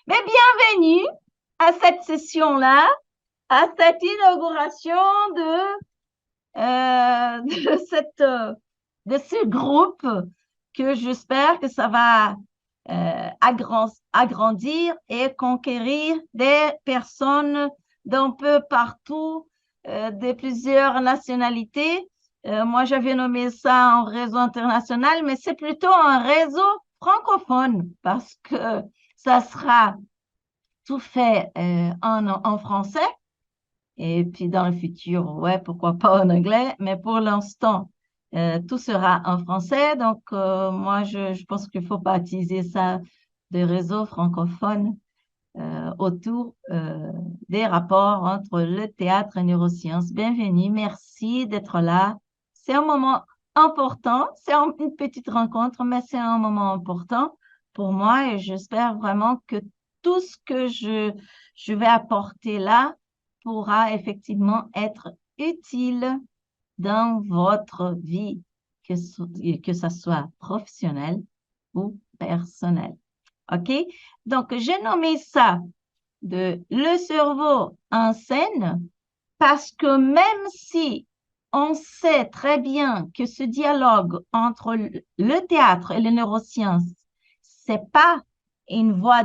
Mais bienvenue à cette session-là, à cette inauguration de de ce groupe que j'espère que ça va agrandir et conquérir des personnes d'un peu partout, de plusieurs nationalités. Moi, j'avais nommé ça un réseau international, mais c'est plutôt un réseau francophone parce que ça sera tout fait en français. Et puis dans le futur, ouais, pourquoi pas en anglais, mais pour l'instant, tout sera en français. Donc, moi, je pense qu'il faut baptiser ça de réseau francophone autour des rapports entre le théâtre et neurosciences. Bienvenue, merci d'être là. C'est un moment important, c'est une petite rencontre, mais c'est un moment important pour moi et j'espère vraiment que tout ce que je vais apporter là pourra effectivement être utile dans votre vie, que ça soit professionnel ou personnel. OK? Donc, j'ai nommé ça de le cerveau en scène parce que même si on sait très bien que ce dialogue entre le théâtre et les neurosciences, c'est pas une voie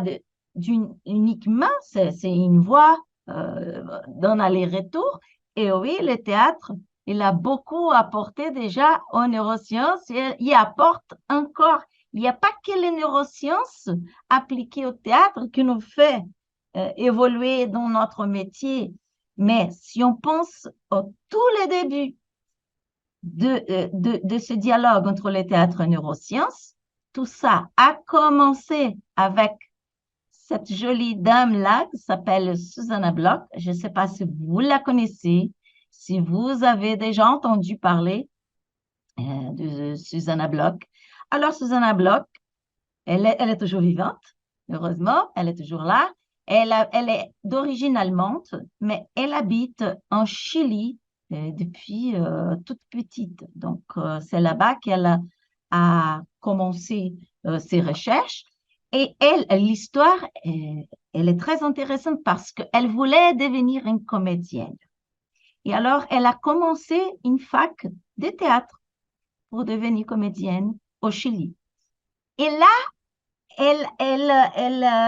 uniquement, c'est une voie d'un aller-retour. Et oui, le théâtre, il a beaucoup apporté déjà aux neurosciences et il apporte encore. Il n'y a pas que les neurosciences appliquées au théâtre qui nous fait évoluer dans notre métier. Mais si on pense au tout les débuts de ce dialogue entre le théâtre et neurosciences, tout ça a commencé avec cette jolie dame-là qui s'appelle Susanna Bloch. Je ne sais pas si vous la connaissez, si vous avez déjà entendu parler de Susanna Bloch. Alors, Susanna Bloch, elle est toujours vivante, heureusement, elle est toujours là. Elle est d'origine allemande, mais elle habite en Chili depuis toute petite. Donc, c'est là-bas qu'elle a commencé ses recherches. Et elle, l'histoire, elle est très intéressante parce qu'elle voulait devenir une comédienne. Et alors, elle a commencé une fac de théâtre pour devenir comédienne au Chili. Et là, elle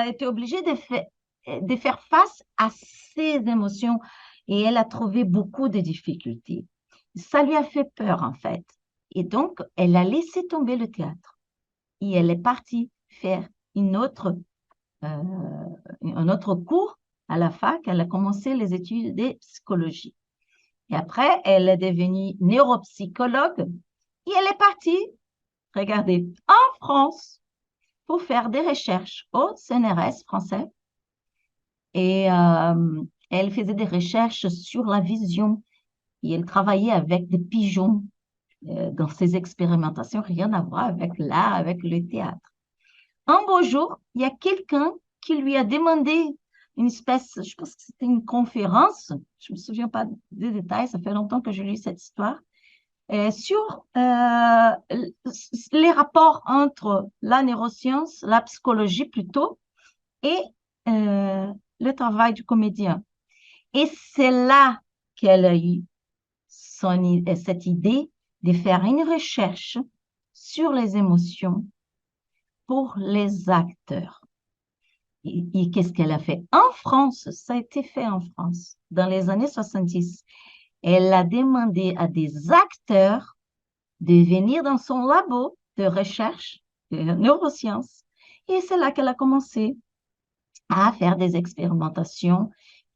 était obligée de faire face à ses émotions et elle a trouvé beaucoup de difficultés. Ça lui a fait peur, en fait. Et donc, elle a laissé tomber le théâtre et elle est partie faire euh, un autre cours à la fac. Elle a commencé les études de psychologie. Et après, elle est devenue neuropsychologue et elle est partie, regardez, en France pour faire des recherches au CNRS français. Et elle faisait des recherches sur la vision et elle travaillait avec des pigeons dans ses expérimentations, rien à voir avec l'art, avec le théâtre. Un beau jour, il y a quelqu'un qui lui a demandé une espèce, je pense que c'était une conférence, je ne me souviens pas des détails, ça fait longtemps que j'ai lu cette histoire, sur les rapports entre la neuroscience, la psychologie plutôt, et le travail du comédien. Et c'est là qu'elle a eu cette idée de faire une recherche sur les émotions pour les acteurs. Et qu'est-ce qu'elle a fait? En France, ça a été fait en France, dans les années 70. Elle a demandé à des acteurs de venir dans son labo de recherche de neurosciences. Et c'est là qu'elle a commencé à faire des expérimentations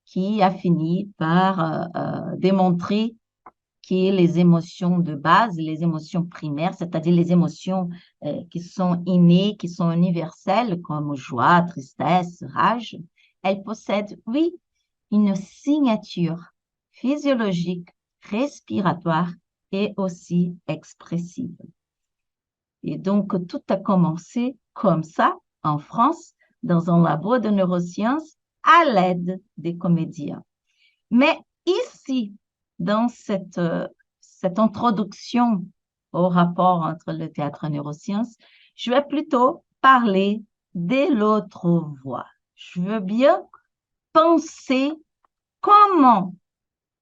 qui a fini par démontrer que les émotions de base, les émotions primaires, c'est-à-dire les émotions qui sont innées, qui sont universelles, comme joie, tristesse, rage, elles possèdent, oui, une signature physiologique, respiratoire et aussi expressive. Et donc, tout a commencé comme ça en France, dans un labo de neurosciences, à l'aide des comédiens. Mais ici, dans cette introduction au rapport entre le théâtre et neurosciences, je vais plutôt parler de l'autre voie. Je veux bien penser comment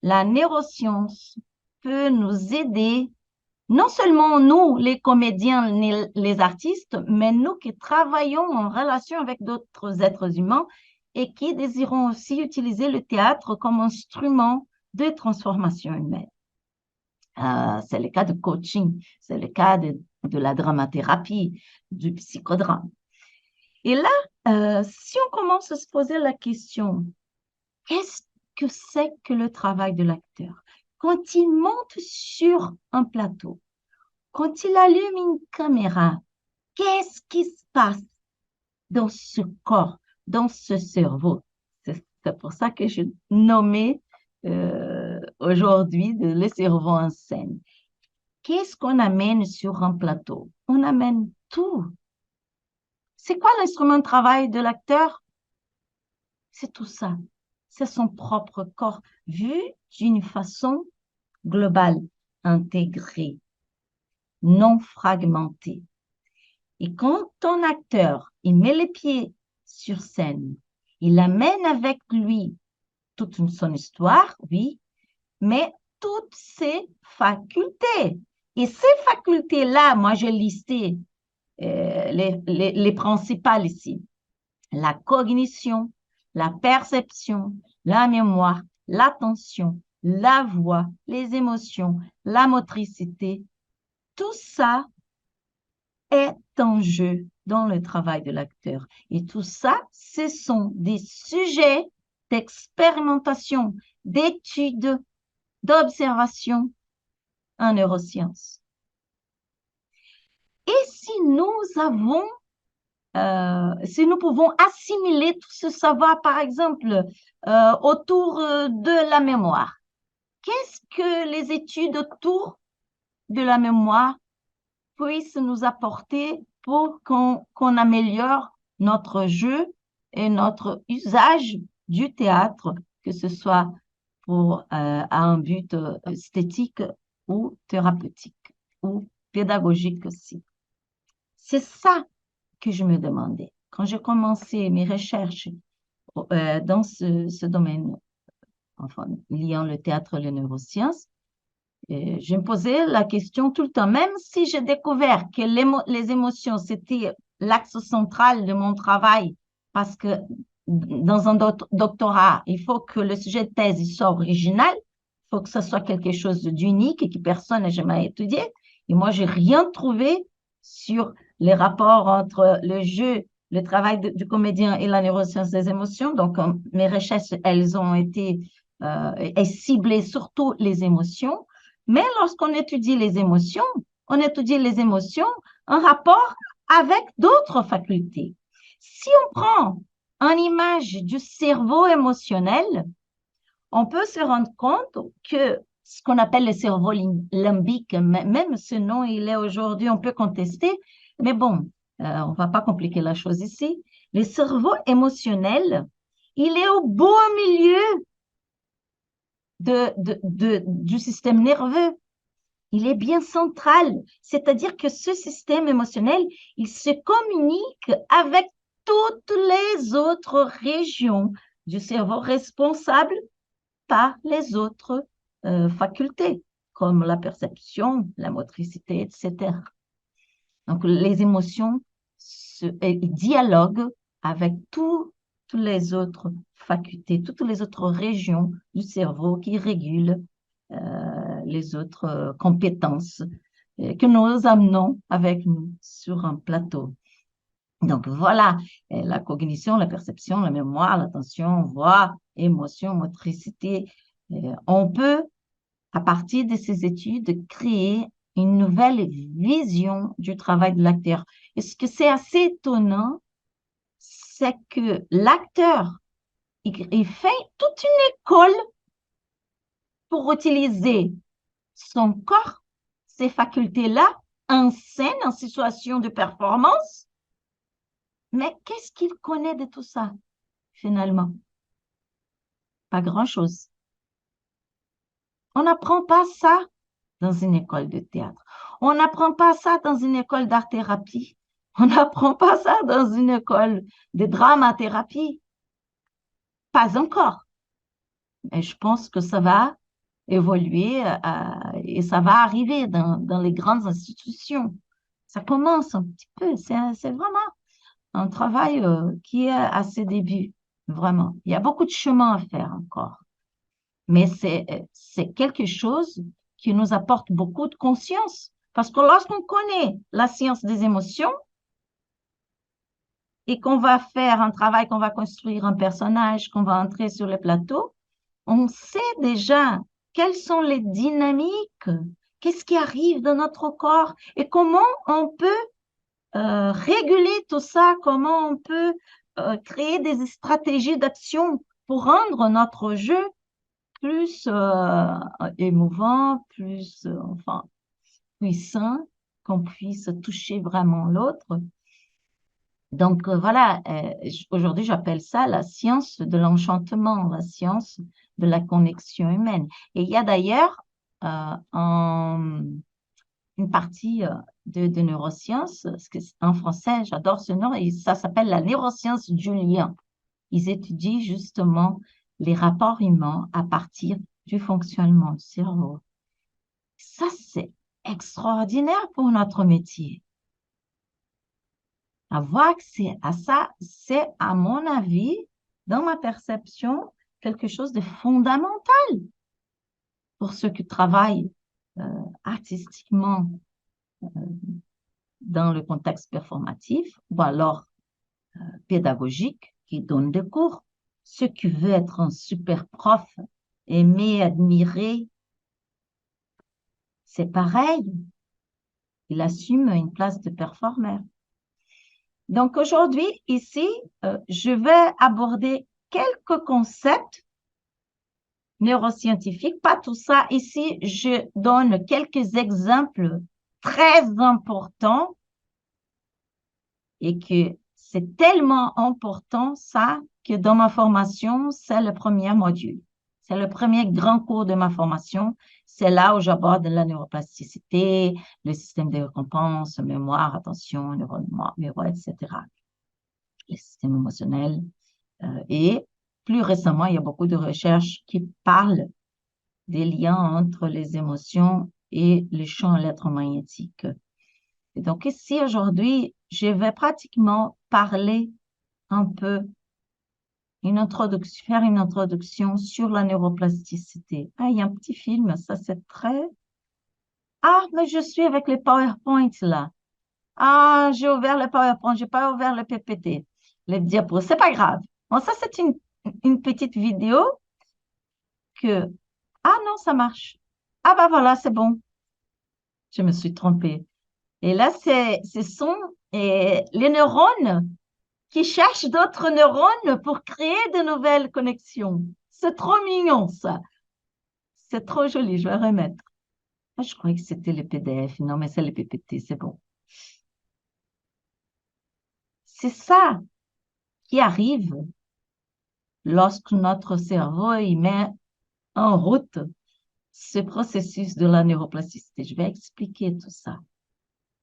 la neuroscience peut nous aider, non seulement nous, les comédiens, les artistes, mais nous qui travaillons en relation avec d'autres êtres humains et qui désirons aussi utiliser le théâtre comme instrument de transformation humaine. C'est le cas de coaching, c'est le cas de la dramathérapie, du psychodrame. Et là, si on commence à se poser la question, qu'est-ce que c'est que le travail de l'acteur? Quand il monte sur un plateau, quand il allume une caméra, qu'est-ce qui se passe dans ce corps, dans ce cerveau? C'est pour ça que je nommais aujourd'hui le cerveau en scène. Qu'est-ce qu'on amène sur un plateau? On amène tout. C'est quoi l'instrument de travail de l'acteur? C'est tout ça. C'est son propre corps vu d'une façon globale, intégrée, non fragmentée. Et quand un acteur, il met les pieds sur scène, il amène avec lui toute son histoire, oui, mais toutes ses facultés. Et ces facultés-là, moi, j'ai listé les principales ici. La cognition, la perception, la mémoire, l'attention, la voix, les émotions, la motricité, tout ça est en jeu dans le travail de l'acteur. Et tout ça, ce sont des sujets d'expérimentation, d'études, d'observation en neurosciences. Et si si nous pouvons assimiler tout ce savoir, par exemple, autour de la mémoire, qu'est-ce que les études autour de la mémoire puissent nous apporter pour qu'on améliore notre jeu et notre usage du théâtre, que ce soit à un but esthétique ou thérapeutique ou pédagogique aussi. C'est ça que je me demandais. Quand j'ai commencé mes recherches dans ce domaine, enfin, liant le théâtre et les neurosciences, je me posais la question tout le temps, même si j'ai découvert que les émotions, c'était l'axe central de mon travail, parce que dans un doctorat, il faut que le sujet de thèse il soit original, il faut que ce soit quelque chose d'unique et que personne n'a jamais étudié. Et moi, j'ai rien trouvé sur les rapports entre le jeu, le travail du comédien et la neuroscience des émotions. Donc, mes recherches, elles ont été ciblées surtout les émotions. Mais lorsqu'on étudie les émotions, on étudie les émotions en rapport avec d'autres facultés. Si on prend une image du cerveau émotionnel, on peut se rendre compte que ce qu'on appelle le cerveau limbique, même ce nom, il est aujourd'hui, on peut contester, mais bon, on ne va pas compliquer la chose ici. Le cerveau émotionnel, il est au beau milieu du système nerveux. Il est bien central, c'est-à-dire que ce système émotionnel, il se communique avec toutes les autres régions du cerveau responsables par les autres facultés, comme la perception, la motricité, etc. Donc, les émotions dialoguent avec toutes les autres facultés, toutes les autres régions du cerveau qui régulent les autres compétences que nous amenons avec nous sur un plateau. Donc voilà, la cognition, la perception, la mémoire, l'attention, voix, émotion, motricité. On peut, à partir de ces études, créer une nouvelle vision du travail de l'acteur. Et ce que c'est assez étonnant, c'est que l'acteur, il fait toute une école pour utiliser son corps, ces facultés-là, en scène, en situation de performance. Mais qu'est-ce qu'il connaît de tout ça, finalement? Pas grand-chose. On n'apprend pas ça dans une école de théâtre. On n'apprend pas ça dans une école d'art-thérapie. On n'apprend pas ça dans une école de dramathérapie. Pas encore. Mais je pense que ça va évoluer et ça va arriver dans les grandes institutions. Ça commence un petit peu. C'est vraiment un travail qui est à ses débuts, vraiment. Il y a beaucoup de chemin à faire encore. Mais c'est quelque chose qui nous apporte beaucoup de conscience. Parce que lorsqu'on connaît la science des émotions et qu'on va faire un travail, qu'on va construire un personnage, qu'on va entrer sur le plateau, on sait déjà quelles sont les dynamiques, qu'est-ce qui arrive dans notre corps et comment on peut réguler tout ça, comment on peut créer des stratégies d'action pour rendre notre jeu plus émouvant, plus enfin puissant, qu'on puisse toucher vraiment l'autre. Donc voilà, aujourd'hui j'appelle ça la science de l'enchantement, la science de la connexion humaine. Et il y a d'ailleurs une partie de neurosciences, en français j'adore ce nom, et ça s'appelle la neuroscience du lien. Ils étudient justement les rapports humains à partir du fonctionnement du cerveau. Ça, c'est extraordinaire pour notre métier. Avoir accès à ça, c'est, à mon avis, dans ma perception, quelque chose de fondamental pour ceux qui travaillent euh, artistiquement dans le contexte performatif ou alors pédagogique qui donnent des cours. Ceux qui veulent être un super prof, aimer, admirer, c'est pareil. Il assume une place de performeur. Donc aujourd'hui, ici, je vais aborder quelques concepts neuroscientifiques, pas tout ça. Ici, je donne quelques exemples très importants et que c'est tellement important ça que dans ma formation, c'est le premier module. C'est le premier grand cours de ma formation. C'est là où j'aborde la neuroplasticité, le système de récompense, mémoire, attention, neurones, etc. Le système émotionnel. Et plus récemment, il y a beaucoup de recherches qui parlent des liens entre les émotions et le champ électromagnétique. Et donc ici, aujourd'hui, je vais pratiquement parler un peu, faire une introduction sur la neuroplasticité. Ah, il y a un petit film, ça c'est très... Ah, mais je suis avec les PowerPoint là. Ah, j'ai ouvert le PowerPoint, j'ai pas ouvert le PPT, les diapos. C'est pas grave. Bon, ça c'est une petite vidéo que... Ah non, ça marche. Ah bah voilà, c'est bon. Je me suis trompée. Et là, ce sont les neurones qui cherchent d'autres neurones pour créer de nouvelles connexions. C'est trop mignon, ça. C'est trop joli, je vais remettre. Ah, je croyais que c'était le PDF. Non, mais c'est le PPT, c'est bon. C'est ça qui arrive lorsque notre cerveau il met en route ce processus de la neuroplasticité. Je vais expliquer tout ça.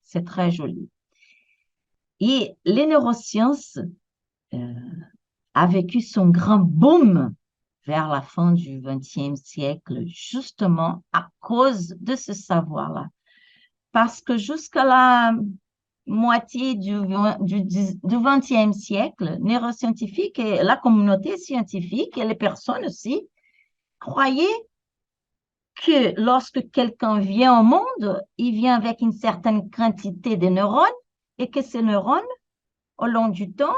C'est très joli. Et les neurosciences euh, a vécu son grand boom vers la fin du XXe siècle, justement à cause de ce savoir-là. Parce que jusqu'à la moitié du XXe siècle, neuroscientifiques et la communauté scientifique et les personnes aussi croyaient que lorsque quelqu'un vient au monde, il vient avec une certaine quantité de neurones et que ces neurones, au long du temps,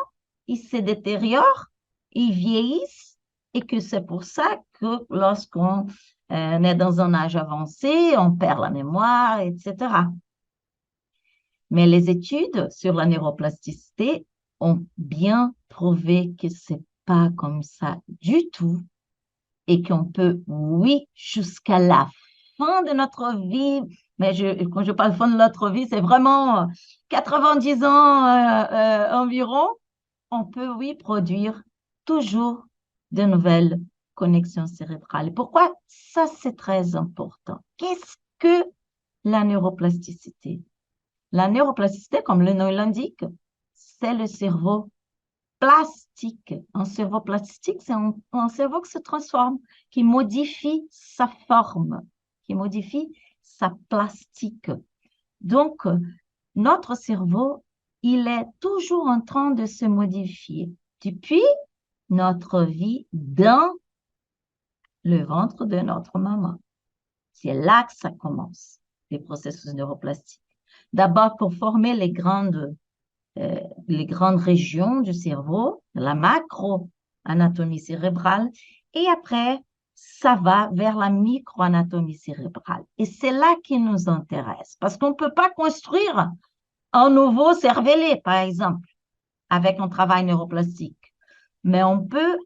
ils se détériorent, ils vieillissent et que c'est pour ça que lorsqu'on est dans un âge avancé, on perd la mémoire, etc. Mais les études sur la neuroplasticité ont bien prouvé que c'est pas comme ça du tout et qu'on peut, oui, jusqu'à la fin de notre vie, mais quand je parle fin de notre vie, c'est vraiment 90 ans environ, on peut, oui, produire toujours de nouvelles connexions cérébrales. Pourquoi ça, c'est très important? Qu'est-ce que la neuroplasticité? La neuroplasticité, comme le nom l'indique, c'est le cerveau plastique. Un cerveau plastique, c'est un cerveau qui se transforme, qui modifie sa forme, qui modifie sa plastique. Donc, notre cerveau, il est toujours en train de se modifier depuis notre vie dans le ventre de notre maman. C'est là que ça commence, les processus neuroplastiques. D'abord, pour former les grandes régions du cerveau, la macro-anatomie cérébrale, et après, ça va vers la micro-anatomie cérébrale. Et c'est là qui nous intéresse, parce qu'on ne peut pas construire un nouveau cervelet, par exemple, avec un travail neuroplastique. Mais on peut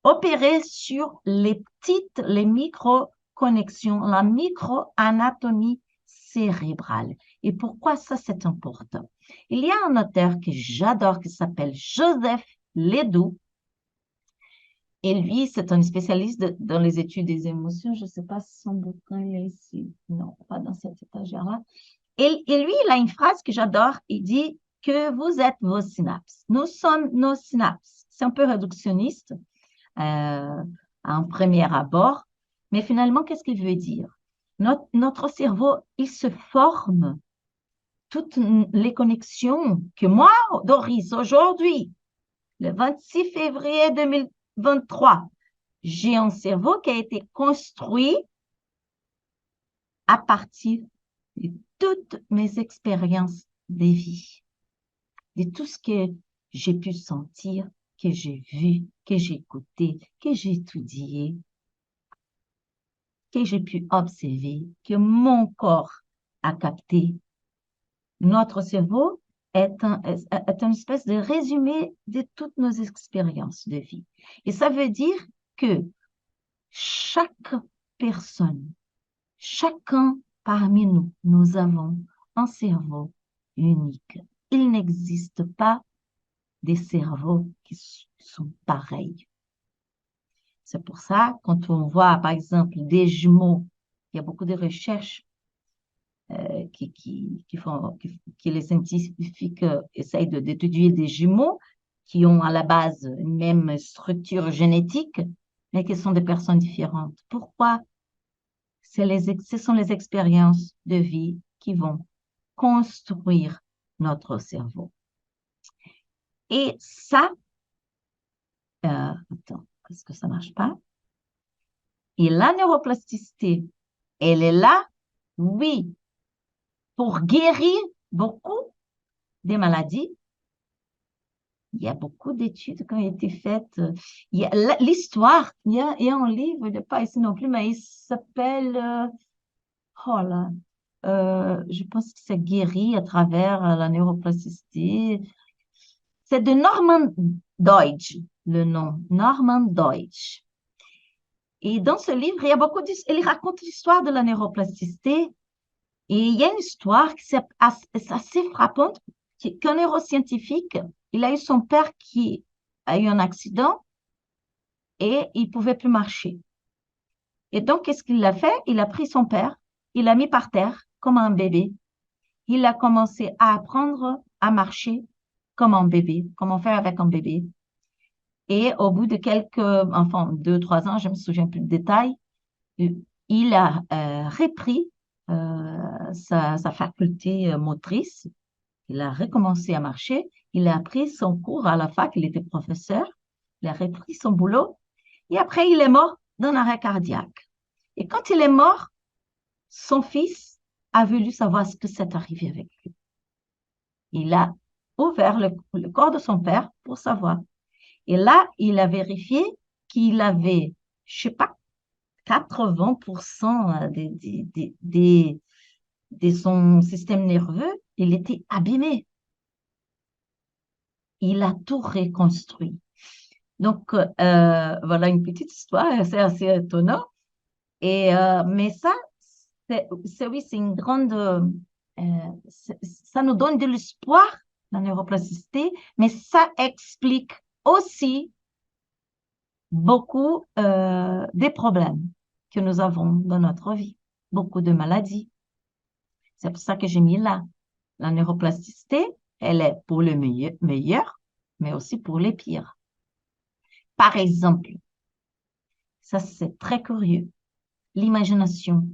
opérer sur les micro-connexions, la micro-anatomie cérébrale. Et pourquoi ça, c'est important? Il y a un auteur que j'adore qui s'appelle Joseph Ledoux. Et lui, c'est un spécialiste dans les études des émotions. Je ne sais pas si son bouquin est ici. Non, pas dans cette étagère-là. Et lui, il a une phrase que j'adore. Il dit que vous êtes vos synapses. Nous sommes nos synapses. C'est un peu réductionniste à un premier abord. Mais finalement, qu'est-ce qu'il veut dire? Notre cerveau, il se forme. Toutes les connexions que moi, Doris, aujourd'hui, le 26 février 2023, j'ai un cerveau qui a été construit à partir de toutes mes expériences de vie, de tout ce que j'ai pu sentir, que j'ai vu, que j'ai écouté, que j'ai étudié, que j'ai pu observer, que mon corps a capté. Notre cerveau est une espèce de résumé de toutes nos expériences de vie. Et ça veut dire que chaque personne, chacun parmi nous, nous avons un cerveau unique. Il n'existe pas des cerveaux qui sont pareils. C'est pour ça, quand on voit, par exemple, des jumeaux, il y a beaucoup de recherches que les scientifiques essayent d'étudier des jumeaux qui ont à la base une même structure génétique, mais qui sont des personnes différentes. Pourquoi? Ce sont les expériences de vie qui vont construire notre cerveau. Et ça, attends, est-ce que ça ne marche pas? Et la neuroplasticité, elle est là, oui, pour guérir beaucoup des maladies. Il y a beaucoup d'études qui ont été faites. L'histoire, il y a un livre, il n'est pas ici non plus, mais il s'appelle, oh là, je pense que c'est guéri à travers la neuroplasticité. C'est de Norman Deutsch, le nom, Norman Deutsch. Et dans ce livre, il y a il raconte l'histoire de la neuroplasticité. Et il y a une histoire qui est assez frappante, qu'un neuroscientifique, il a eu son père qui a eu un accident et il ne pouvait plus marcher. Et donc, qu'est-ce qu'il a fait? Il a pris son père, il l'a mis par terre comme un bébé. Il a commencé à apprendre à marcher comme un bébé, comment faire avec un bébé. Et au bout de enfin, 2, 3 ans, je ne me souviens plus de détails, il a repris sa faculté motrice. Il a recommencé à marcher. Il a appris son cours à la fac. Il était professeur. Il a repris son boulot. Et après, il est mort d'un arrêt cardiaque. Et quand il est mort, son fils a voulu savoir ce que s'est arrivé avec lui. Il a ouvert le corps de son père pour savoir. Et là, il a vérifié qu'il avait, je sais pas, 80% de son système nerveux, il était abîmé. Il a tout reconstruit. Donc, voilà une petite histoire, c'est assez étonnant. Mais ça, oui, c'est une grande... ça nous donne de l'espoir, la neuroplasticité, mais ça explique aussi beaucoup des problèmes que nous avons dans notre vie, beaucoup de maladies. C'est pour ça que j'ai mis là. La neuroplasticité, elle est pour le meilleur mais aussi pour les pires. Par exemple, ça c'est très curieux, l'imagination.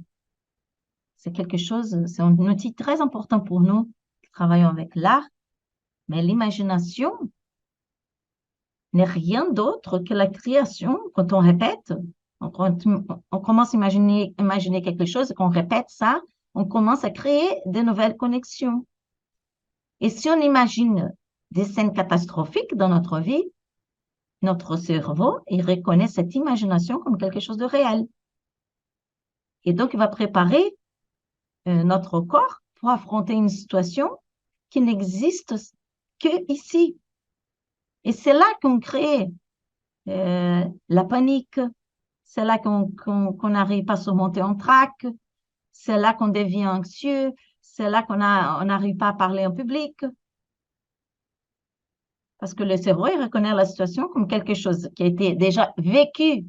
C'est quelque chose, c'est un outil très important pour nous qui travaillons avec l'art, mais l'imagination n'est rien d'autre que la création. Quand on répète, on commence à imaginer quelque chose, qu'on répète ça, on commence à créer de nouvelles connexions. Et si on imagine des scènes catastrophiques dans notre vie, notre cerveau, il reconnaît cette imagination comme quelque chose de réel. Et donc, il va préparer notre corps pour affronter une situation qui n'existe que ici. Et c'est là qu'on crée la panique, c'est là qu'on n'arrive pas à se monter en trac, c'est là qu'on devient anxieux, c'est là qu'on n'arrive pas à parler en public. Parce que le cerveau, il reconnaît la situation comme quelque chose qui a été déjà vécu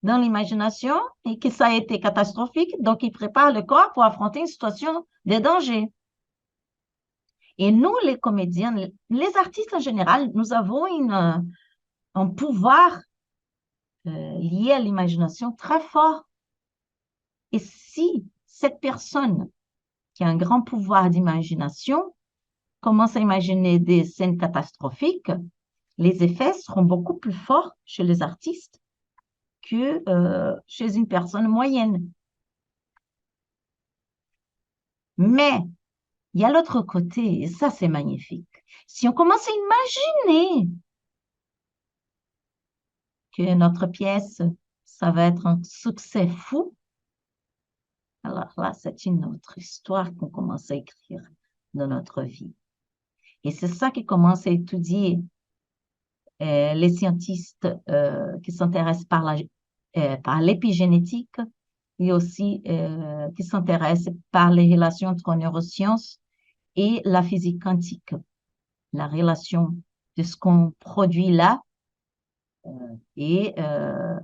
dans l'imagination et que ça a été catastrophique. Donc, il prépare le corps pour affronter une situation de danger. Et nous, les comédiens, les artistes en général, nous avons un pouvoir lié à l'imagination très fort. Et si cette personne qui a un grand pouvoir d'imagination commence à imaginer des scènes catastrophiques, les effets seront beaucoup plus forts chez les artistes que chez une personne moyenne. Mais il y a l'autre côté, et ça c'est magnifique. Si on commence à imaginer que notre pièce, ça va être un succès fou, alors là, c'est une autre histoire qu'on commence à écrire dans notre vie. Et c'est ça qui commence à étudier les scientifiques qui s'intéressent par l'épigénétique et aussi qui s'intéressent par les relations entre neurosciences et la physique quantique, la relation de ce qu'on produit là et, euh,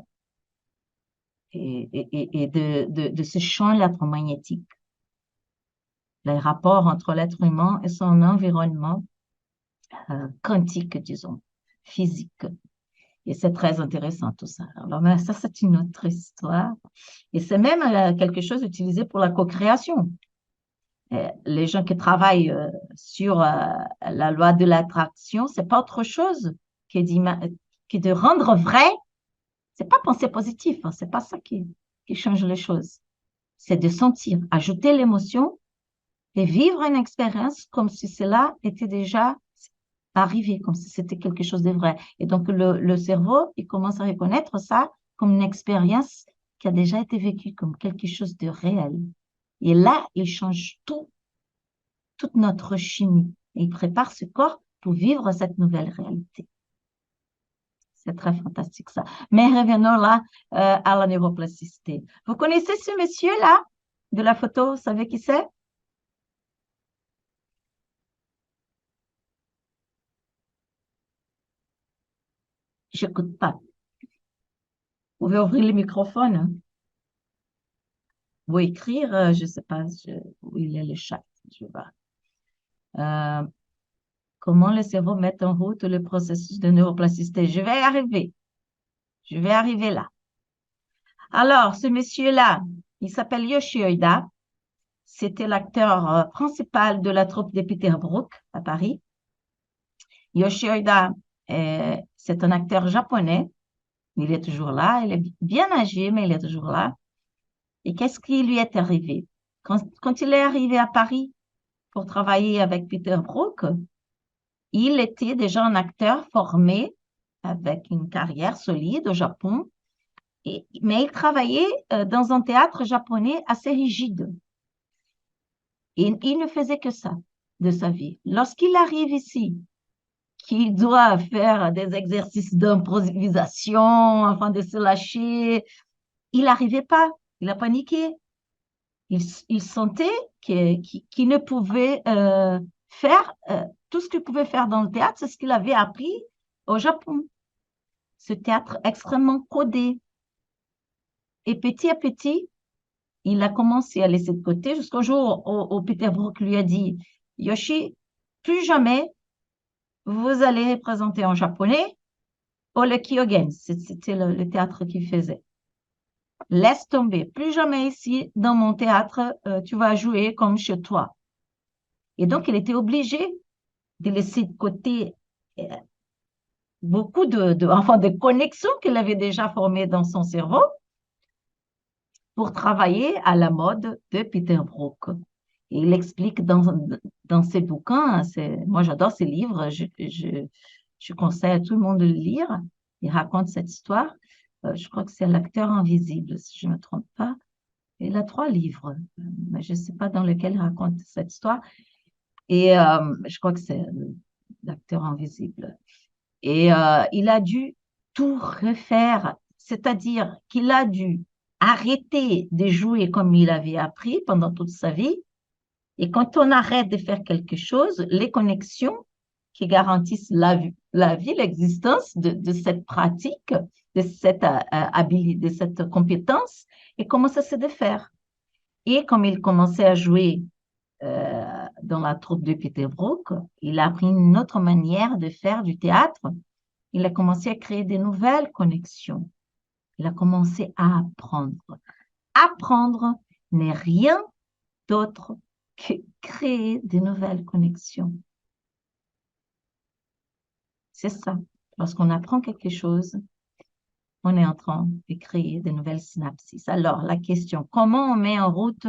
de ce champ électromagnétique, les rapports entre l'être humain et son environnement quantique, disons, physique. Et c'est très intéressant tout ça. Alors, mais ça, c'est une autre histoire. Et c'est même quelque chose utilisé pour la co-création. Les gens qui travaillent sur la loi de l'attraction, c'est pas autre chose que, que de rendre vrai. C'est pas penser positif, hein, c'est pas ça qui change les choses. C'est de sentir, ajouter l'émotion et vivre une expérience comme si cela était déjà arrivé, comme si c'était quelque chose de vrai. Et donc, le cerveau, il commence à reconnaître ça comme une expérience qui a déjà été vécue, comme quelque chose de réel. Et là, il change tout, toute notre chimie. Et il prépare ce corps pour vivre cette nouvelle réalité. C'est très fantastique ça. Mais revenons là à la neuroplasticité. Vous connaissez ce monsieur-là de la photo? Vous savez qui c'est? Je n'écoute pas. Vous pouvez ouvrir le microphone ou écrire, je ne sais pas où il est le chat. Je vais voir. Euh, comment le cerveau met en route le processus de neuroplasticité? Je vais y arriver. Je vais arriver là. Alors, ce monsieur-là, il s'appelle Yoshio Oida. C'était l'acteur principal de la troupe de Peter Brook à Paris. Yoshio Oida, c'est un acteur japonais. Il est toujours là. Il est bien âgé, mais il est toujours là. Et qu'est-ce qui lui est arrivé? Quand il est arrivé à Paris pour travailler avec Peter Brook, il était déjà un acteur formé avec une carrière solide au Japon, mais il travaillait dans un théâtre japonais assez rigide. Et il ne faisait que ça de sa vie. Lorsqu'il arrive ici, qu'il doit faire des exercices d'improvisation afin de se lâcher, il n'arrivait pas, il a paniqué. Il sentait qu'il ne pouvait faire tout ce qu'il pouvait faire dans le théâtre, c'est ce qu'il avait appris au Japon. Ce théâtre extrêmement codé. Et petit à petit, il a commencé à laisser de côté jusqu'au jour où Peter Brook lui a dit, Yoshi, plus jamais vous allez représenter en japonais ou le Kyogen, c'était le théâtre qu'il faisait. Laisse tomber, plus jamais ici dans mon théâtre, tu vas jouer comme chez toi. Et donc, il était obligé de laisser de côté euh, beaucoup enfin, de connexions qu'il avait déjà formées dans son cerveau pour travailler à la mode de Peter Brook. Et il explique dans ses bouquins, moi j'adore ses livres, je conseille à tout le monde de le lire. Il raconte cette histoire. Je crois que c'est L'acteur invisible, si je ne me trompe pas. Il a 3 livres, mais je ne sais pas dans lequel il raconte cette histoire. Et je crois que c'est L'acteur invisible. Et il a dû tout refaire, c'est-à-dire qu'il a dû arrêter de jouer comme il avait appris pendant toute sa vie. Et quand on arrête de faire quelque chose, les connexions qui garantissent la vie, l'existence de cette pratique, de cette habilité, de cette compétence, et commence à se défaire. Et comme il commençait à jouer dans la troupe de Peter Brook, il a appris une autre manière de faire du théâtre. Il a commencé à créer de nouvelles connexions. Il a commencé à apprendre. Apprendre n'est rien d'autre que créer de nouvelles connexions. C'est ça. Lorsqu'on apprend quelque chose, on est en train de créer de nouvelles synapses. Alors, la question, comment on met en route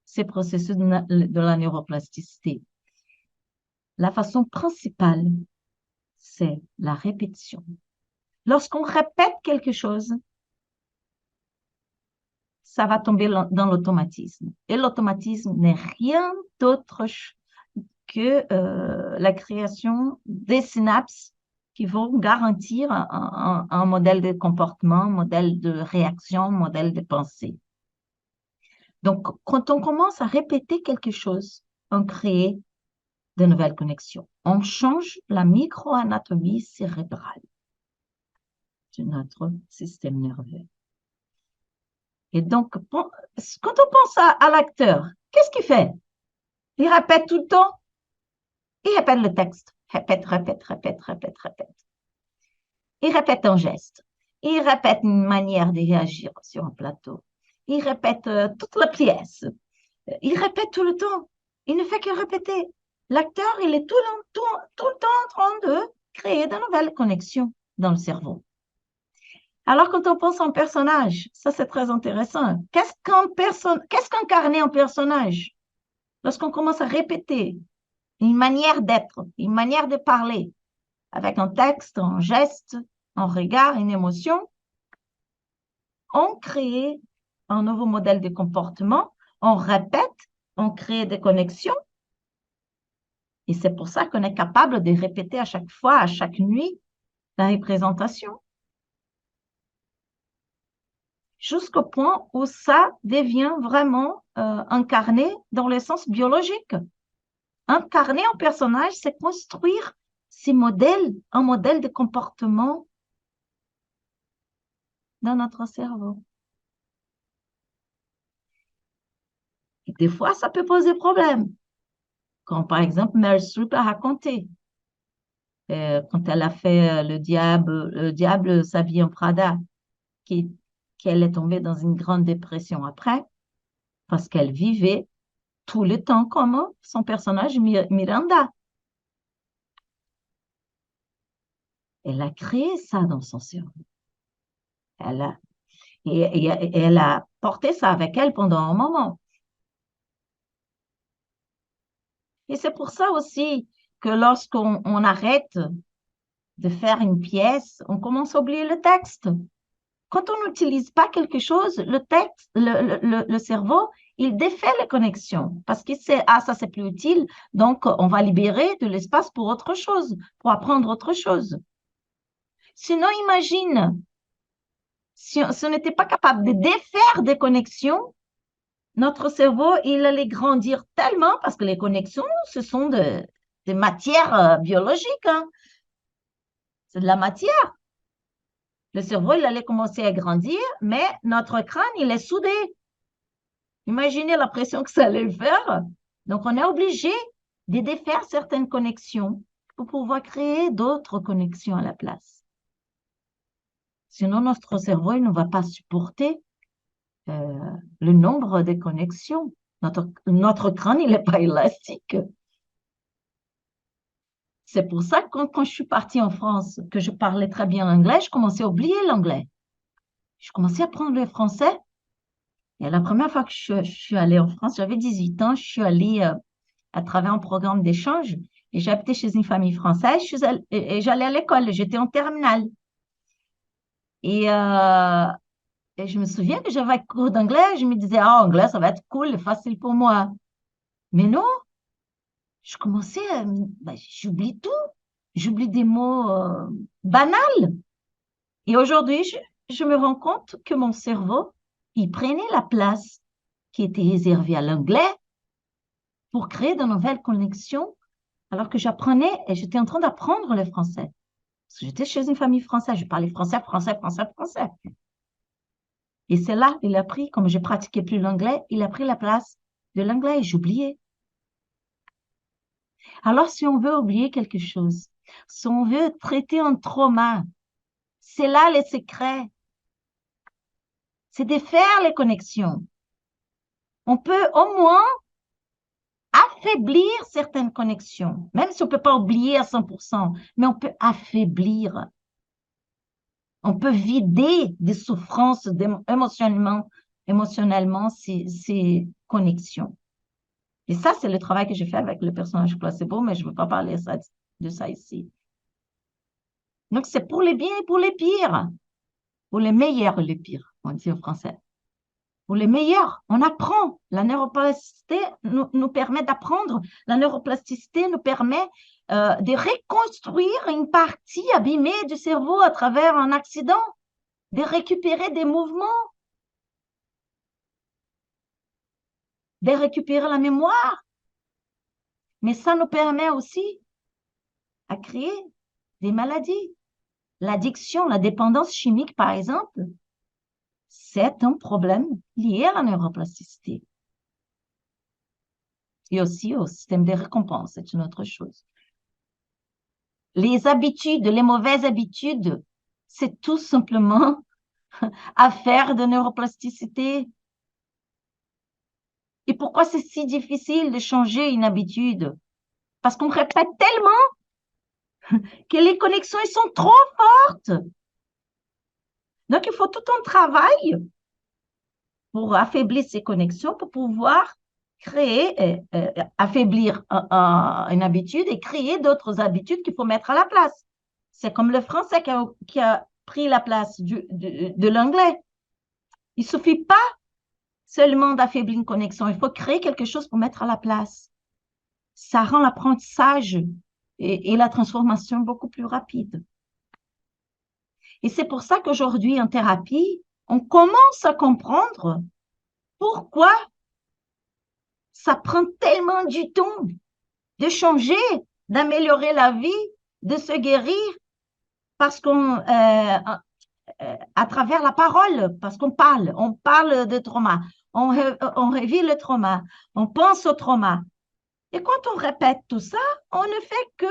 ces processus de la neuroplasticité? La façon principale, c'est la répétition. Lorsqu'on répète quelque chose, ça va tomber dans l'automatisme. Et l'automatisme n'est rien d'autre que la création des synapses qui vont garantir un modèle de comportement, un modèle de réaction, un modèle de pensée. Donc, quand on commence à répéter quelque chose, on crée de nouvelles connexions. On change la microanatomie cérébrale de notre système nerveux. Et donc, quand on pense à l'acteur, qu'est-ce qu'il fait? Il répète tout le temps. Il répète le texte. Répète, répète, répète, répète, répète. Il répète un geste. Il répète une manière de réagir sur un plateau. Il répète toute la pièce. Il répète tout le temps. Il ne fait que répéter. L'acteur, il est tout le temps en train de créer de nouvelles connexions dans le cerveau. Alors, quand on pense en personnage, ça c'est très intéressant. Qu'est-ce qu'incarner un personnage? Lorsqu'on commence à répéter une manière d'être, une manière de parler, avec un texte, un geste, un regard, une émotion, on crée un nouveau modèle de comportement, on répète, on crée des connexions. Et c'est pour ça qu'on est capable de répéter à chaque fois, à chaque nuit, la représentation. Jusqu'au point où ça devient vraiment incarné dans le sens biologique. Incarner un personnage, c'est construire ces modèles, un modèle de comportement dans notre cerveau. Et des fois, ça peut poser problème. Quand, par exemple, Meryl Streep a raconté, quand elle a fait le diable s'habille en Prada, qu'elle est tombée dans une grande dépression après, parce qu'elle vivait tout le temps comme son personnage Miranda. Elle a créé ça dans son cerveau. Et elle a porté ça avec elle pendant un moment. Et c'est pour ça aussi que lorsqu'on arrête de faire une pièce, on commence à oublier le texte. Quand on n'utilise pas quelque chose, le texte, le cerveau, il défait les connexions parce qu'il sait, ah, ça c'est plus utile, donc on va libérer de l'espace pour autre chose, pour apprendre autre chose. Sinon, imagine, si on n'était pas capable de défaire des connexions, notre cerveau, il allait grandir tellement parce que les connexions, ce sont des matières biologiques, hein. C'est de la matière. Le cerveau, il allait commencer à grandir, mais notre crâne, il est soudé. Imaginez la pression que ça allait faire. Donc, on est obligé de défaire certaines connexions pour pouvoir créer d'autres connexions à la place. Sinon, notre cerveau il ne va pas supporter le nombre de connexions. Notre crâne, il n'est pas élastique. C'est pour ça que quand je suis partie en France, que je parlais très bien l'anglais, je commençais à oublier l'anglais. Je commençais à apprendre le français. Et la première fois que je suis allée en France, j'avais 18 ans, je suis allée à travers un programme d'échange et j'habitais chez une famille française et j'allais à l'école, j'étais en terminale. Et, euh, et je me souviens que j'avais un cours d'anglais, je me disais, ah, anglais, ça va être cool, facile pour moi. Mais non, je commençais, j'oublie tout, j'oublie des mots banals. Et aujourd'hui, je me rends compte que mon cerveau, il prenait la place qui était réservée à l'anglais pour créer de nouvelles connexions, alors que j'apprenais et j'étais en train d'apprendre le français. Parce que j'étais chez une famille française, je parlais français, français, français, français. Et c'est là, il a pris, comme je pratiquais plus l'anglais, il a pris la place de l'anglais et j'oubliais. Alors, si on veut oublier quelque chose, si on veut traiter un trauma, c'est là le secret. C'est de faire les connexions. On peut au moins affaiblir certaines connexions, même si on ne peut pas oublier à 100%, mais on peut affaiblir. On peut vider des souffrances émotionnellement ces connexions. Et ça, c'est le travail que j'ai fait avec le personnage placebo, mais je ne veux pas parler de ça ici. Donc, c'est pour les biens et pour les pires. Pour les meilleurs et les pires, on dit en français. Pour les meilleurs, on apprend. La neuroplasticité nous permet d'apprendre. La neuroplasticité nous permet de reconstruire une partie abîmée du cerveau à travers un accident, de récupérer des mouvements, de récupérer la mémoire. Mais ça nous permet aussi à créer des maladies. L'addiction, la dépendance chimique, par exemple, c'est un problème lié à la neuroplasticité. Et aussi au système de récompense, c'est une autre chose. Les habitudes, les mauvaises habitudes, c'est tout simplement affaire de neuroplasticité. Et pourquoi c'est si difficile de changer une habitude? Parce qu'on répète tellement que les connexions elles sont trop fortes. Donc, il faut tout un travail pour affaiblir ces connexions, pour pouvoir créer, affaiblir une habitude et créer d'autres habitudes qu'il faut mettre à la place. C'est comme le français qui a pris la place de l'anglais. Il ne suffit pas seulement d'affaiblir une connexion, il faut créer quelque chose pour mettre à la place. Ça rend l'apprentissage et la transformation beaucoup plus rapide. Et c'est pour ça qu'aujourd'hui, en thérapie, on commence à comprendre pourquoi ça prend tellement du temps de changer, d'améliorer la vie, de se guérir, parce qu'on, à travers la parole, parce qu'on on parle de trauma, on revit le trauma, on pense au trauma. Et quand on répète tout ça, on ne fait que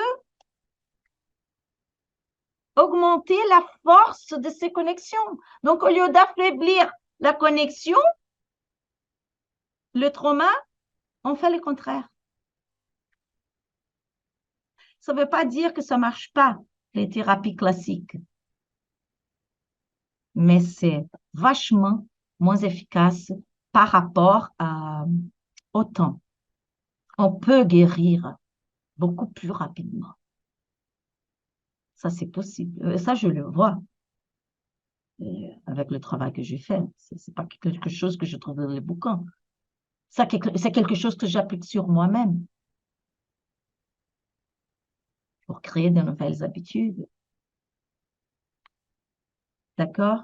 augmenter la force de ces connexions. Donc, au lieu d'affaiblir la connexion, le trauma, on fait le contraire. Ça ne veut pas dire que ça ne marche pas, les thérapies classiques. Mais c'est vachement moins efficace par rapport au temps. On peut guérir beaucoup plus rapidement. Ça, c'est possible. Ça, je le vois avec le travail que j'ai fait. Ce n'est pas quelque chose que je trouve dans les bouquins. C'est quelque chose que j'applique sur moi-même pour créer de nouvelles habitudes. D'accord?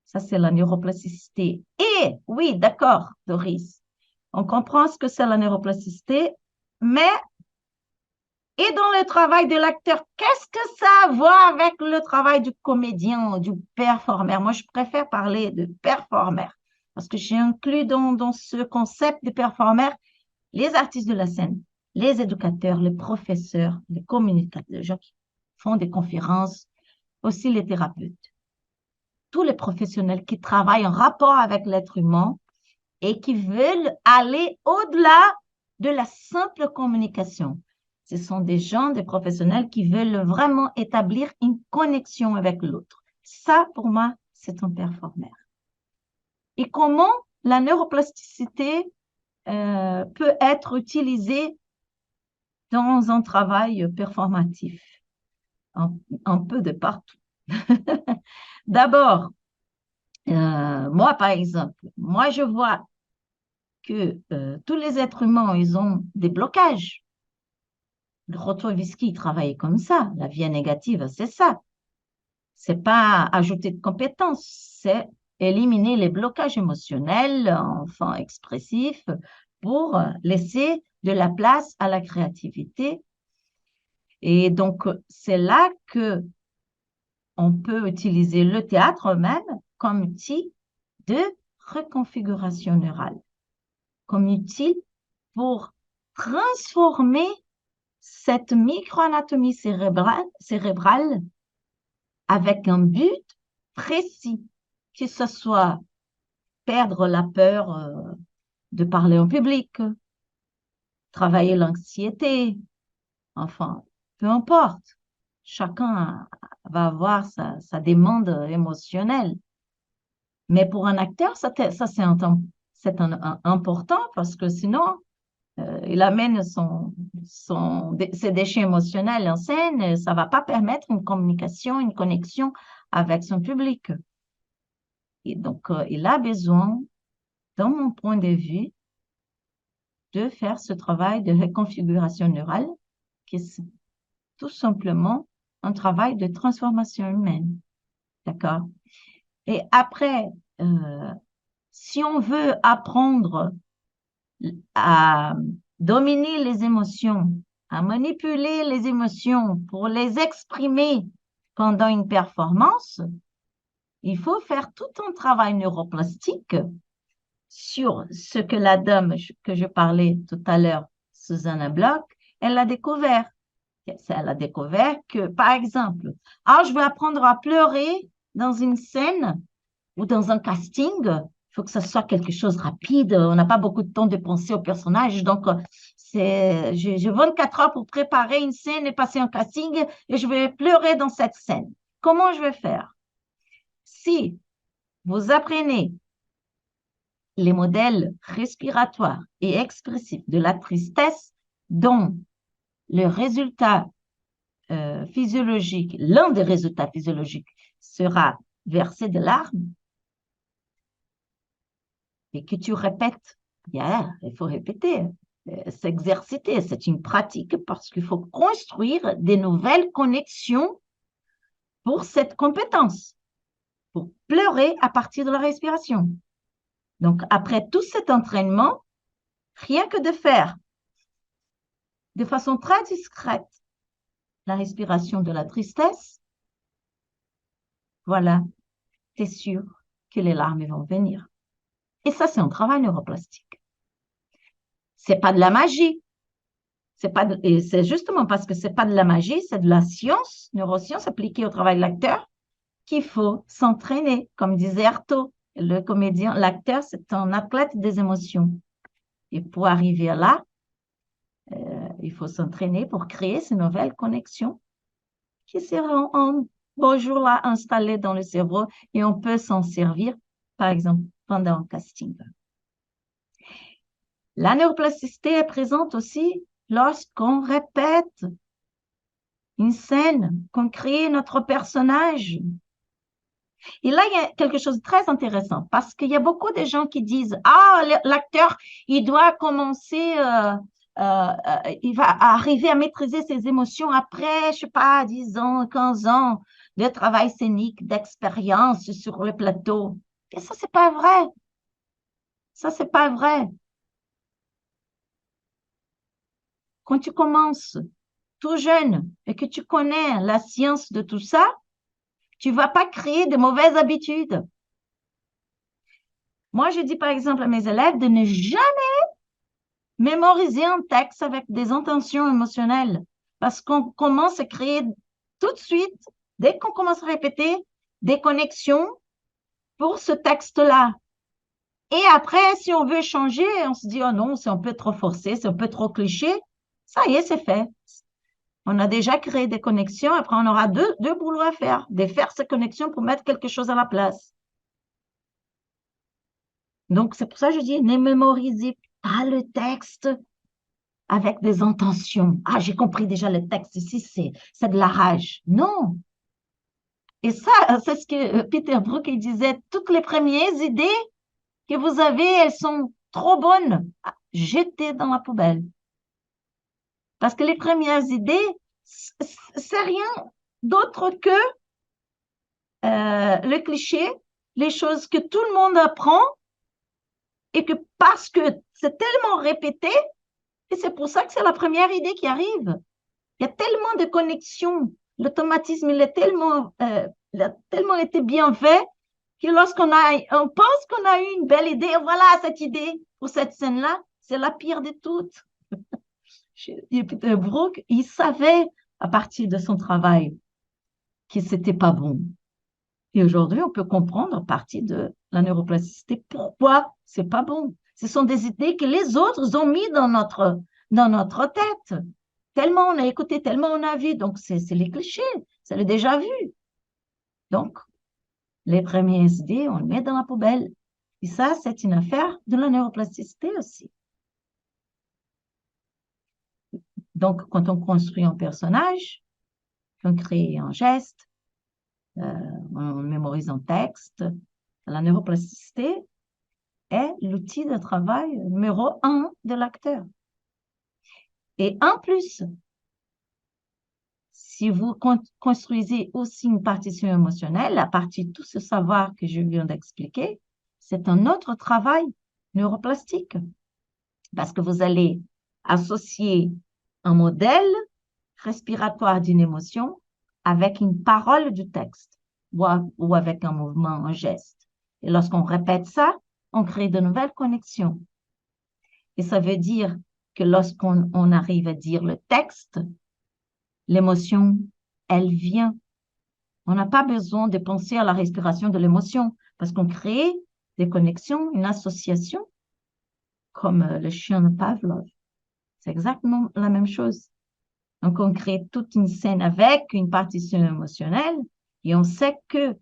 Ça, c'est la neuroplasticité. Et, oui, d'accord, Doris, on comprend ce que c'est la neuroplasticité, mais et dans le travail de l'acteur, qu'est-ce que ça a à voir avec le travail du comédien, du performeur? Moi, je préfère parler de performeur parce que j'ai inclus dans ce concept de performeur les artistes de la scène, les éducateurs, les professeurs, les communicateurs, les gens qui font des conférences, aussi les thérapeutes, tous les professionnels qui travaillent en rapport avec l'être humain et qui veulent aller au-delà de la simple communication. Ce sont des gens, des professionnels qui veulent vraiment établir une connexion avec l'autre. Ça, pour moi, c'est un performeur. Et comment la neuroplasticité peut être utilisée dans un travail performatif, un peu de partout. D'abord, moi, par exemple, moi, je vois que tous les êtres humains, ils ont des blocages. Le Rotovisky travaillait comme ça. La vie négative, c'est ça. C'est pas ajouter de compétences, c'est éliminer les blocages émotionnels, enfin expressifs, pour laisser de la place à la créativité. Et donc, c'est là que on peut utiliser le théâtre même comme outil de reconfiguration neurale, comme outil pour transformer cette microanatomie cérébrale avec un but précis, que ce soit perdre la peur de parler en public, travailler l'anxiété, enfin, peu importe. Chacun va avoir sa demande émotionnelle. Mais pour un acteur, ça c'est important parce que sinon, il amène ses déchets émotionnels en scène, et ça ne va pas permettre une communication, une connexion avec son public. Et donc, il a besoin, dans mon point de vue, de faire ce travail de reconfiguration neurale, qui est tout simplement un travail de transformation humaine. D'accord? Et après, si on veut apprendre à dominer les émotions, à manipuler les émotions pour les exprimer pendant une performance, il faut faire tout un travail neuroplastique sur ce que la dame que je parlais tout à l'heure, Susanna Bloch, elle a découvert. Elle a découvert que, par exemple, je vais apprendre à pleurer dans une scène ou dans un casting. Il faut que ce soit quelque chose de rapide. On n'a pas beaucoup de temps de penser au personnage. Donc, j'ai 24 heures pour préparer une scène et passer un casting et je vais pleurer dans cette scène. Comment je vais faire? Si vous apprenez les modèles respiratoires et expressifs de la tristesse, dont le résultat physiologique, l'un des résultats physiologiques sera verser de larmes, et que tu répètes, il faut répéter, s'exerciter, c'est une pratique parce qu'il faut construire des nouvelles connexions pour cette compétence, pour pleurer à partir de la respiration. Donc, après tout cet entraînement, rien que de faire de façon très discrète la respiration de la tristesse, voilà, tu es sûr que les larmes vont venir. Et ça, c'est un travail neuroplastique. C'est pas de la magie. Et c'est justement parce que c'est pas de la magie, c'est de la science, neuroscience appliquée au travail de l'acteur, qu'il faut s'entraîner. Comme disait Artaud, le comédien, l'acteur, c'est un athlète des émotions. Et pour arriver là, il faut s'entraîner pour créer ces nouvelles connexions qui seront un beau jour là installées dans le cerveau et on peut s'en servir, par exemple, pendant un casting. La neuroplasticité est présente aussi lorsqu'on répète une scène, qu'on crée notre personnage. Et là, il y a quelque chose de très intéressant parce qu'il y a beaucoup de gens qui disent, l'acteur, il doit commencer, il va arriver à maîtriser ses émotions après, je sais pas, 10 ans, 15 ans de travail scénique, d'expérience sur le plateau. Et ça, c'est pas vrai. Ça, c'est pas vrai. Quand tu commences tout jeune et que tu connais la science de tout ça, tu vas pas créer de mauvaises habitudes. Moi, je dis par exemple à mes élèves de ne jamais mémoriser un texte avec des intentions émotionnelles. Parce qu'on commence à créer tout de suite, dès qu'on commence à répéter, des connexions pour ce texte-là. Et après, si on veut changer, on se dit, oh non, c'est un peu trop forcé, c'est un peu trop cliché. Ça y est, c'est fait. On a déjà créé des connexions. Après, on aura deux boulots à faire, de faire ces connexions pour mettre quelque chose à la place. Donc, c'est pour ça que je dis, ne mémorisez pas le texte avec des intentions. Ah, j'ai compris déjà le texte ici, c'est de la rage. Non. Et ça, c'est ce que Peter Brook il disait, toutes les premières idées que vous avez, elles sont trop bonnes. Ah, jetez dans la poubelle. Parce que les premières idées, c'est rien d'autre que le cliché, les choses que tout le monde apprend et que parce que c'est tellement répété, et c'est pour ça que c'est la première idée qui arrive. Il y a tellement de connexions. L'automatisme, il a tellement été bien fait que on pense qu'on a eu une belle idée, voilà cette idée pour cette scène-là, c'est la pire de toutes. Et Peter Brook, il savait à partir de son travail que c'était pas bon. Et aujourd'hui, on peut comprendre à partir de la neuroplasticité pourquoi c'est pas bon. Ce sont des idées que les autres ont mis dans notre tête. Tellement on a écouté, tellement on a vu. Donc, c'est les clichés, c'est le déjà vu. Donc, les premières idées, on les met dans la poubelle. Et ça, c'est une affaire de la neuroplasticité aussi. Donc, quand on construit un personnage, on crée un geste, on mémorise un texte, la neuroplasticité est l'outil de travail numéro un de l'acteur. Et en plus, si vous construisez aussi une partition émotionnelle, à partir de tout ce savoir que je viens d'expliquer, c'est un autre travail neuroplastique parce que vous allez associer un modèle respiratoire d'une émotion avec une parole du texte ou avec un mouvement, un geste. Et lorsqu'on répète ça, on crée de nouvelles connexions. Et ça veut dire que lorsqu'on arrive à dire le texte, l'émotion, elle vient. On n'a pas besoin de penser à la respiration de l'émotion parce qu'on crée des connexions, une association, comme le chien de Pavlov. C'est exactement la même chose. Donc, on crée toute une scène avec une partition émotionnelle et on sait que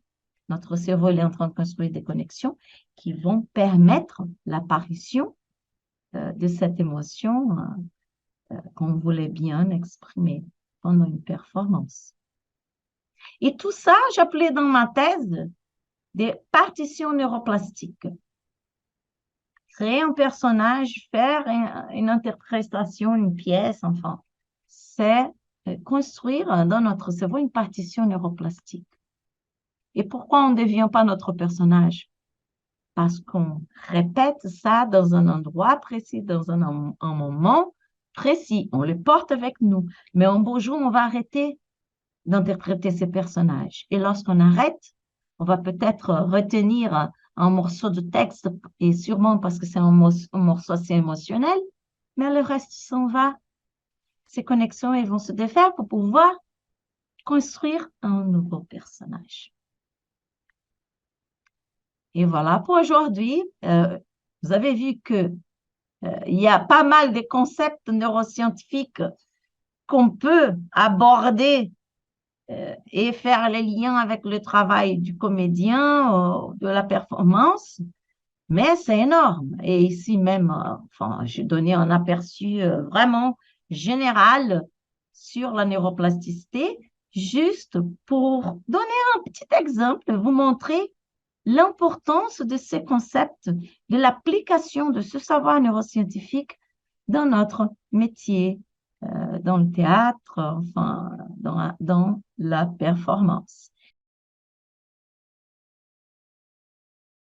notre cerveau est en train de construire des connexions qui vont permettre l'apparition de cette émotion qu'on voulait bien exprimer pendant une performance. Et tout ça, j'appelais dans ma thèse des partitions neuroplastiques. Créer un personnage, faire une interprétation, une pièce, enfin, c'est construire dans notre cerveau une partition neuroplastique. Et pourquoi on ne devient pas notre personnage? Parce qu'on répète ça dans un endroit précis, dans un moment précis. On le porte avec nous. Mais un beau jour, on va arrêter d'interpréter ces personnages. Et lorsqu'on arrête, on va peut-être retenir un morceau de texte, et sûrement parce que c'est un morceau assez émotionnel, mais le reste s'en va. Ces connexions, elles vont se défaire pour pouvoir construire un nouveau personnage. Et voilà pour aujourd'hui. Vous avez vu que il y a pas mal de concepts neuroscientifiques qu'on peut aborder et faire les liens avec le travail du comédien, de la performance, mais c'est énorme. Et ici même, enfin, j'ai donné un aperçu vraiment général sur la neuroplasticité, juste pour donner un petit exemple, vous montrer l'importance de ces concepts, de l'application de ce savoir neuroscientifique dans notre métier, dans le théâtre, enfin, dans la performance.